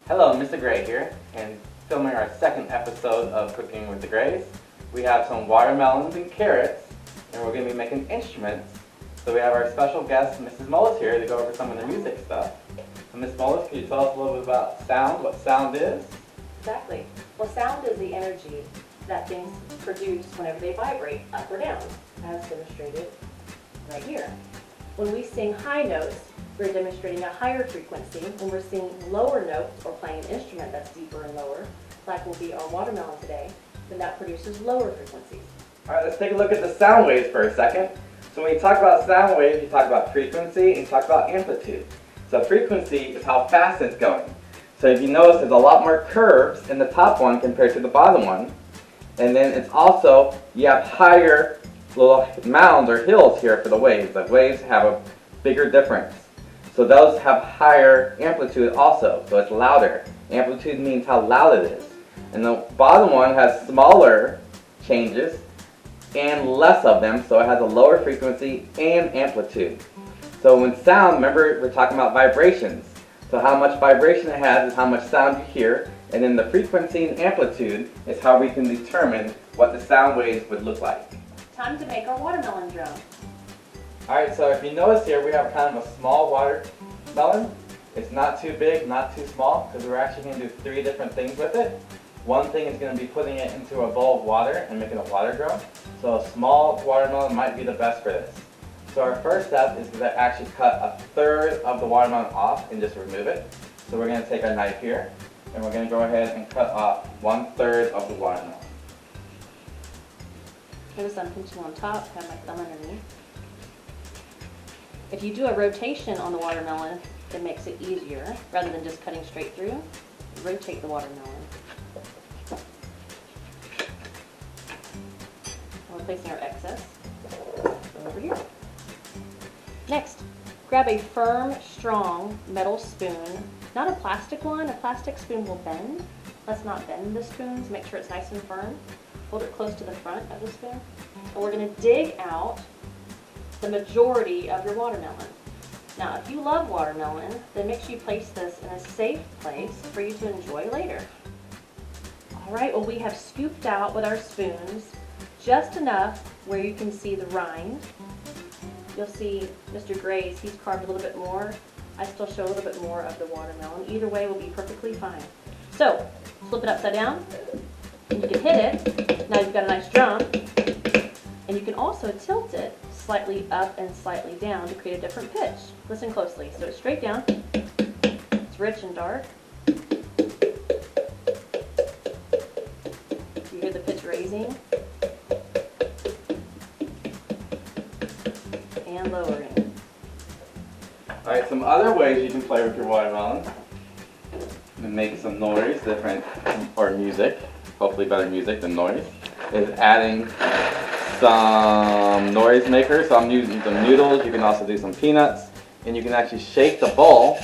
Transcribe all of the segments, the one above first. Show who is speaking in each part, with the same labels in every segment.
Speaker 1: Hello, Mr. Gray here, and filming our second episode of Cooking with the Grays. We have some watermelons and carrots, and we're going to be making instruments. So we have our special guest, Mrs. Mullis, here to go over some of the music stuff. So Ms. Mullis, can you tell us a little bit about sound, what sound is?
Speaker 2: Exactly. Well, sound is the energy that things produce whenever they vibrate up or down, as demonstrated right here. When we sing high notes, we're demonstrating a higher frequency. When we're singing lower notes or playing an instrument that's deeper and lower, like will be our watermelon today, then that produces lower frequencies.
Speaker 1: All right, let's take a look at the sound waves for a second. So when you talk about sound waves, you talk about frequency and you talk about amplitude. So frequency is how fast it's going. So if you notice, there's a lot more curves in the top one compared to the bottom one. And then it's also, you have higher little mounds or hills here for the waves. The waves have a bigger difference. So those have higher amplitude also, so it's louder. Amplitude means how loud it is. And the bottom one has smaller changes and less of them, so it has a lower frequency and amplitude. So when sound, remember we're talking about vibrations. So how much vibration it has is how much sound you hear, and then the frequency and amplitude is how we can determine what the sound waves would look like.
Speaker 2: Time to make our watermelon drum.
Speaker 1: Alright, so if you notice here, we have kind of a small watermelon. It's not too big, not too small, because we're actually going to do 3 different things with it. One thing is going to be putting it into a bowl of water and making a water drum. So a small watermelon might be the best for this. So our first step is to actually cut 1/3 of the watermelon off and just remove it. So we're going to take our knife here, and we're going to go ahead and cut off 1/3 of the watermelon.
Speaker 2: Notice I'm pinching on top, have my thumb underneath. If you do a rotation on the watermelon, it makes it easier. Rather than just cutting straight through, rotate the watermelon. We're placing our excess over here. Next, grab a firm, strong metal spoon. Not a plastic one. A plastic spoon will bend. Let's not bend the spoons. Make sure it's nice and firm. Hold it close to the front of the spoon. And we're going to dig out the majority of your watermelon. Now, if you love watermelon, then make sure you place this in a safe place for you to enjoy later. All right, well, we have scooped out with our spoons just enough where you can see the rind. You'll see Mr. Gray's, he's carved a little bit more. I still show a little bit more of the watermelon. Either way will be perfectly fine. So, flip it upside down, and you can hit it. Now you've got a nice drum. And you can also tilt it slightly up and slightly down to create a different pitch. Listen closely. So it's straight down. It's rich and dark. You hear the pitch raising and lowering.
Speaker 1: Alright, some other ways you can play with your watermelon and make some noise, different, or music, hopefully better music than noise, is adding some noise makers. So I'm using some noodles. You can also do some peanuts, and you can actually shake the bowl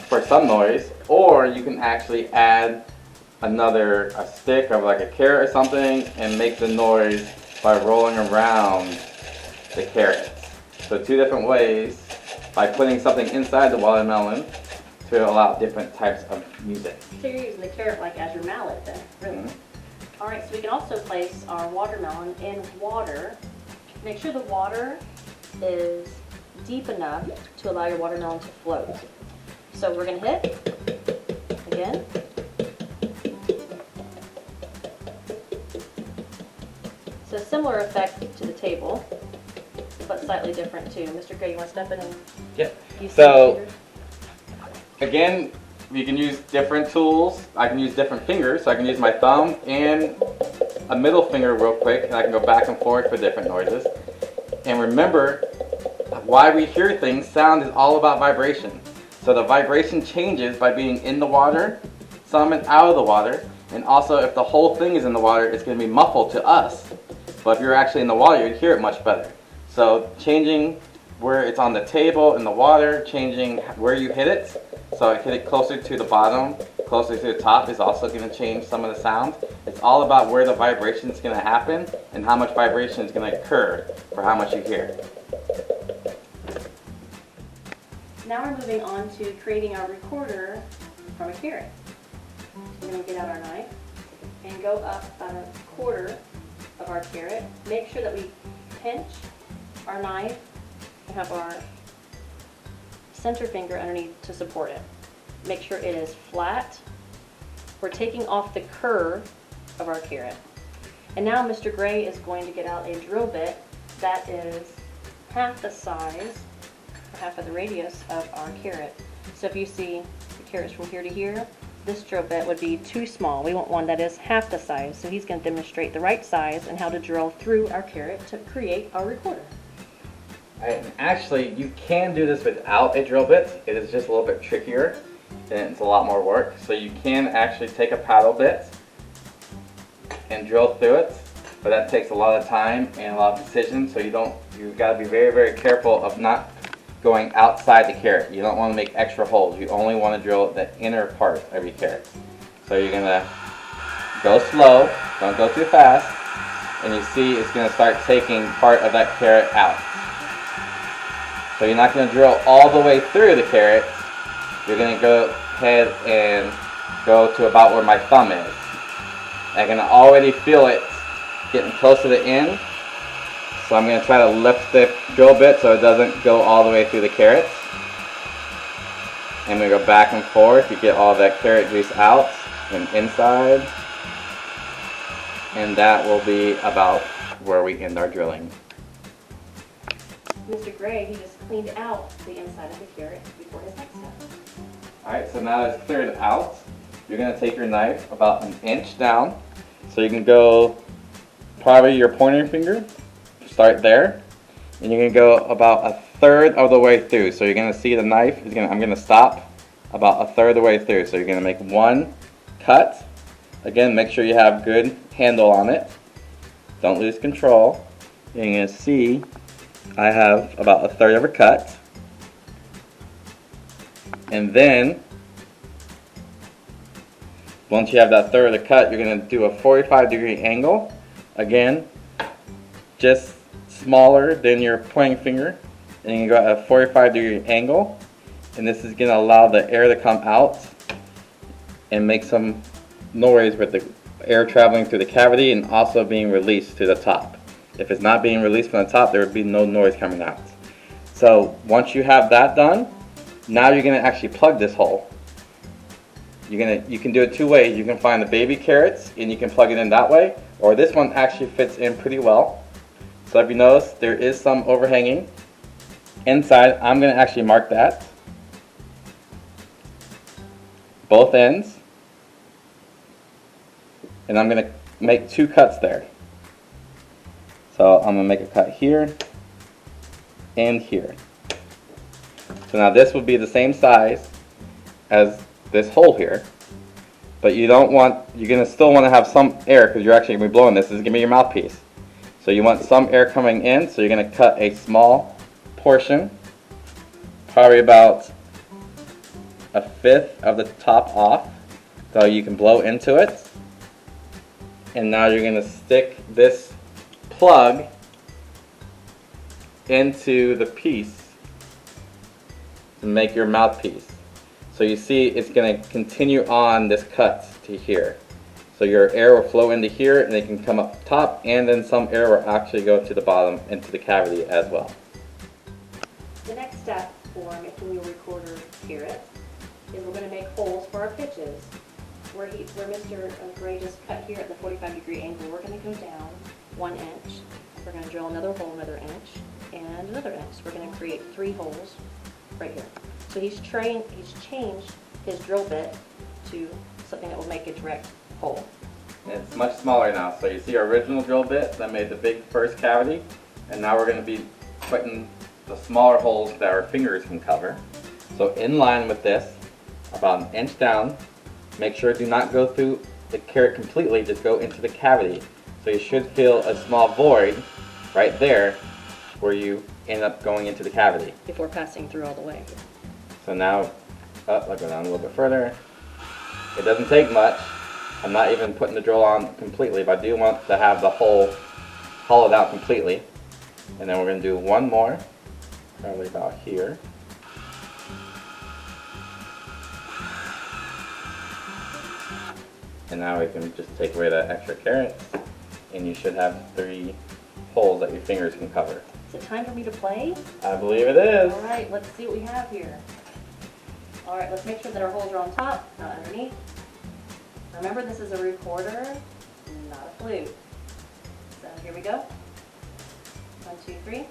Speaker 1: for some noise, or you can actually add a stick of like a carrot or something and make the noise by rolling around the carrots. So 2 different ways by putting something inside the watermelon to allow different types of music.
Speaker 2: So you're using the carrot like as your mallet then, really.
Speaker 1: Mm-hmm.
Speaker 2: All right, so we can also place our watermelon in water. Make sure the water is deep enough to allow your watermelon to float. So we're going to hit, again. So similar effect to the table, but slightly different too. Mr. Gray, you want to step in and
Speaker 1: Yep.
Speaker 2: use
Speaker 1: So,
Speaker 2: some
Speaker 1: again, you can use different tools. I can use different fingers, so I can use my thumb and a middle finger real quick, and I can go back and forth for different noises. And remember, why we hear things, sound is all about vibration. So the vibration changes by being in the water, some and out of the water, and also if the whole thing is in the water, it's going to be muffled to us. But if you're actually in the water, you'd hear it much better. So changing where it's on the table, in the water, changing where you hit it. So hit it closer to the bottom, closer to the top is also going to change some of the sound. It's all about where the vibration is going to happen and how much vibration is going to occur for how much you hear.
Speaker 2: Now we're moving on to creating our recorder from a carrot. We're going to get out our knife and go up about a quarter of our carrot. Make sure that we pinch our knife and have our center finger underneath to support it. Make sure it is flat. We're taking off the curve of our carrot. And now Mr. Gray is going to get out a drill bit that is half the size, half of the radius of our carrot. So if you see the carrots from here to here, this drill bit would be too small. We want one that is half the size. So he's going to demonstrate the right size and how to drill through our carrot to create our recorder.
Speaker 1: And actually, you can do this without a drill bit. It is just a little bit trickier and it's a lot more work. So you can actually take a paddle bit and drill through it, but that takes a lot of time and a lot of precision. So you've got to be very, very careful of not going outside the carrot. You don't want to make extra holes. You only want to drill the inner part of your carrot. So you're going to go slow, don't go too fast, and you see it's going to start taking part of that carrot out. So you're not going to drill all the way through the carrot. You're going to go ahead and go to about where my thumb is. I can already feel it getting close to the end. So I'm going to try to lift the drill bit so it doesn't go all the way through the carrots. And we go back and forth to get all that carrot juice out and inside. And that will be about where we end our drilling.
Speaker 2: Mr. Gray, he just cleaned out the inside of the carrot before his next step.
Speaker 1: Alright, so now it's cleared out. You're going to take your knife about an inch down. So you can go probably your pointer finger, start there. And you're going to go about a third of the way through. So you're going to see the knife, I'm going to stop about a third of the way through. So you're going to make one cut. Again, make sure you have good handle on it. Don't lose control. You're going to see I have about a third of a cut. And then, once you have that third of the cut, you're going to do a 45-degree angle. Again, just smaller than your pointing finger. And you can go at a 45-degree angle. And this is going to allow the air to come out and make some noise with the air traveling through the cavity and also being released to the top. If it's not being released from the top, there would be no noise coming out. So once you have that done, now you're going to actually plug this hole. You can do it two ways. You can find the baby carrots and you can plug it in that way, or this one actually fits in pretty well. So if you notice, there is some overhanging inside. I'm going to actually mark that. Both ends. And I'm going to make two cuts there. So I'm going to make a cut here and here. So now this will be the same size as this hole here, but you're going to still want to have some air because you're actually going to be blowing this. This is going to be your mouthpiece. So you want some air coming in, so you're going to cut a small portion, probably about a fifth of the top off, so you can blow into it. And now you're going to stick this plug into the piece to make your mouthpiece. So you see it's going to continue on this cut to here. So your air will flow into here and it can come up top, and then some air will actually go to the bottom into the cavity as well.
Speaker 2: The next step for making your recorder carrot is we're going to make holes for our pitches. Where Mr. Gray just cut here at the 45-degree angle, we're going to go down 1 inch. We're going to drill another hole another inch and another inch. We're going to create 3 holes right here. So he's changed his drill bit to something that will make a direct hole.
Speaker 1: And it's much smaller now. So you see our original drill bit that made the big first cavity, and now we're going to be putting the smaller holes that our fingers can cover. So in line with this, about 1 inch down. Make sure do not go through the carrot completely, just go into the cavity. So you should feel a small void right there where you end up going into the cavity.
Speaker 2: Before passing through all the way.
Speaker 1: So now, I'll go down a little bit further. It doesn't take much. I'm not even putting the drill on completely, but I do want to have the hole hollowed out completely. And then we're going to do one more, probably about here. And now we can just take away that extra carrots, and you should have 3 holes that your fingers can cover.
Speaker 2: Is it time for me to play?
Speaker 1: I believe it is.
Speaker 2: All right, let's see what we have here. All right, let's make sure that our holes are on top, not underneath. Remember, this is a recorder, not a flute. So here we go. 1, 2, 3.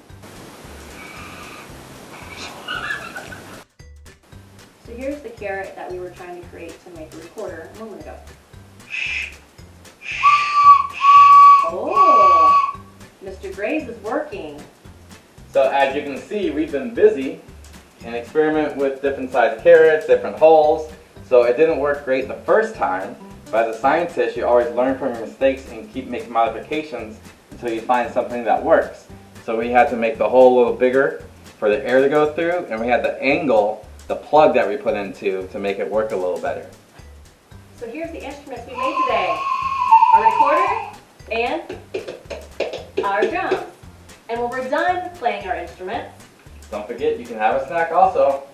Speaker 2: So here's the carrot that we were trying to create to make a recorder a moment ago. Oh, Mr. Gray's is working.
Speaker 1: So as you can see, we've been busy and experiment with different sized carrots, different holes. So it didn't work great the first time, but as a scientist, you always learn from your mistakes and keep making modifications until you find something that works. So we had to make the hole a little bigger for the air to go through, and we had to angle the plug that we put into to make it work a little better.
Speaker 2: So here's the instruments we made today. Our recorder and our drums. And when we're done playing our instruments,
Speaker 1: Don't forget, you can have a snack also.